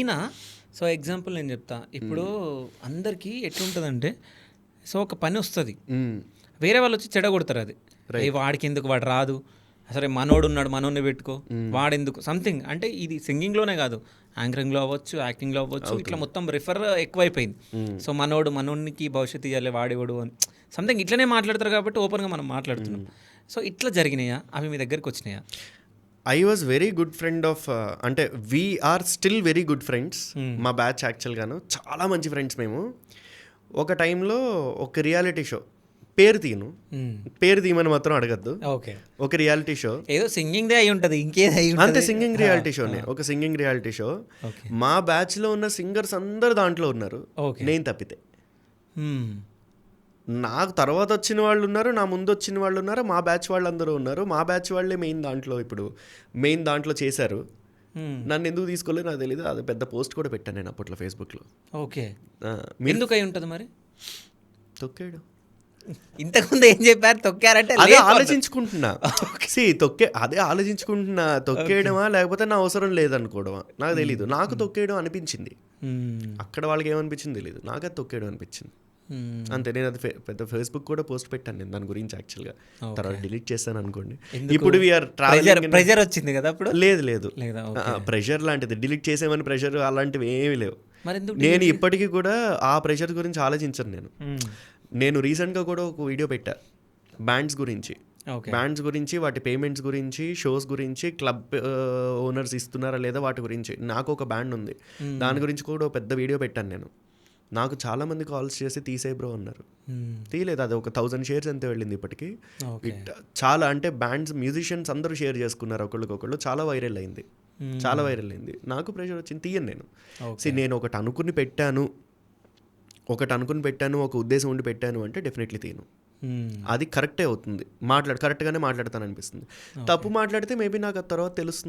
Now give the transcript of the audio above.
ఈయన so example నేను చెప్తా. ఇప్పుడు అందరికీ ఎట్లుంటుందంటే సో ఒక పని వస్తుంది, వేరే వాళ్ళు వచ్చి చెడగొడతారు అది. వాడికి ఎందుకు, వాడు రాదు, సరే మనోడు ఉన్నాడు మనోడిని పెట్టుకో, వాడెందుకు సంథింగ్. అంటే ఇది సింగింగ్లోనే కాదు, యాంకరింగ్లో అవ్వచ్చు, యాక్టింగ్లో అవ్వచ్చు, ఇట్లా మొత్తం రిఫర్ ఎక్కువైపోయింది. సో మనోడికి భవిష్యత్తు ఇవ్వాలి, వాడేవాడు అని సంథింగ్ ఇట్లనే మాట్లాడతారు కాబట్టి ఓపెన్గా మనం మాట్లాడుతున్నాం. సో ఇట్లా జరిగినాయా, అవి మీ దగ్గరికి వచ్చినాయా? I was very good friend of, అంటే we are still very good friends. మా బ్యాచ్ యాక్చువల్గాను చాలా మంచి ఫ్రెండ్స్ మేము. ఒక టైంలో ఒక రియాలిటీ షో, పేరు తీయమని మాత్రం అడగద్దు, ఓకే, ఒక రియాలిటీ షో, ఏదో సింగింగ్దే అయి ఉంటుంది, ఇంకేది అయి ఉంటుంది, అంతే సింగింగ్ రియాలిటీ షోనే, ఒక సింగింగ్ రియాలిటీ షో. మా బ్యాచ్లో ఉన్న సింగర్స్ అందరు దాంట్లో ఉన్నారు, నేను తప్పితే. నాకు తర్వాత వచ్చిన వాళ్ళు ఉన్నారు, నా ముందు వచ్చిన వాళ్ళు ఉన్నారు, మా బ్యాచ్ వాళ్ళు అందరూ ఉన్నారు. మా బ్యాచ్ వాళ్ళే మెయిన్ దాంట్లో చేశారు. నన్ను ఎందుకు తీసుకోలేదు నాకు తెలియదు. అది పెద్ద పోస్ట్ కూడా పెట్టాను నేను అప్పట్లో ఫేస్బుక్లో. ఓకే, ఎందుకు అయి ఉంటుంది మరి? తొక్కాడు. ఇంతకుముందు ఏం చెప్పారు, తొక్కారంటే అదే ఆలోచించుకుంటున్నా. తొక్కేయడమా లేకపోతే నా అవసరం లేదనుకోవడమా నాకు తెలీదు. నాకు తొక్కేయడం అనిపించింది, అక్కడ వాళ్ళకి ఏమనిపించింది తెలీదు, నాకు అది తొక్కేయడం అనిపించింది అంతే. నేను అది పెద్ద ఫేస్బుక్ కూడా పోస్ట్ పెట్టాను నేను దాని గురించి యాక్చువల్గా. తర్వాత డిలీట్ చేస్తాను అనుకోండి. ఇప్పుడు వీఆర్ ప్రెజర్ వచ్చింది కదా అప్పుడు? లేదు, ప్రెషర్ లాంటిది డిలీట్ చేసేమని ప్రెషర్ అలాంటివి ఏమీ లేవు. నేను ఇప్పటికీ కూడా ఆ ప్రెషర్ గురించి ఆలోచించను. నేను రీసెంట్గా కూడా ఒక వీడియో పెట్టా బ్యాండ్స్ గురించి, వాటి పేమెంట్స్ గురించి, షోస్ గురించి, క్లబ్ ఓనర్స్ ఇస్తున్నారా లేదా వాటి గురించి. నాకు ఒక బ్యాండ్ ఉంది, దాని గురించి కూడా ఒక పెద్ద వీడియో పెట్టాను నేను. నాకు చాలామంది కాల్స్ చేసి తీసే బ్రో అన్నారు, తీయలేదు. అది ఒక 1000 షేర్స్ అంతే వెళ్ళింది ఇప్పటికీ. చాలా అంటే బ్యాండ్స్ మ్యూజిషియన్స్ అందరూ షేర్ చేసుకున్నారు ఒకళ్ళకొకళ్ళు, చాలా వైరల్ అయింది. నాకు ప్రెషర్ వచ్చింది, తీయను నేను. నేను ఒకటి అనుకుని పెట్టాను, ఒక ఉద్దేశం ఉండి పెట్టాను అంటే డెఫినెట్లీ తీయను. అది కరెక్టే అవుతుంది, కరెక్ట్గానే మాట్లాడతాను అనిపిస్తుంది. తప్పు మాట్లాడితే మేబీ నాకు ఆ తర్వాత తెలుస్తుంది.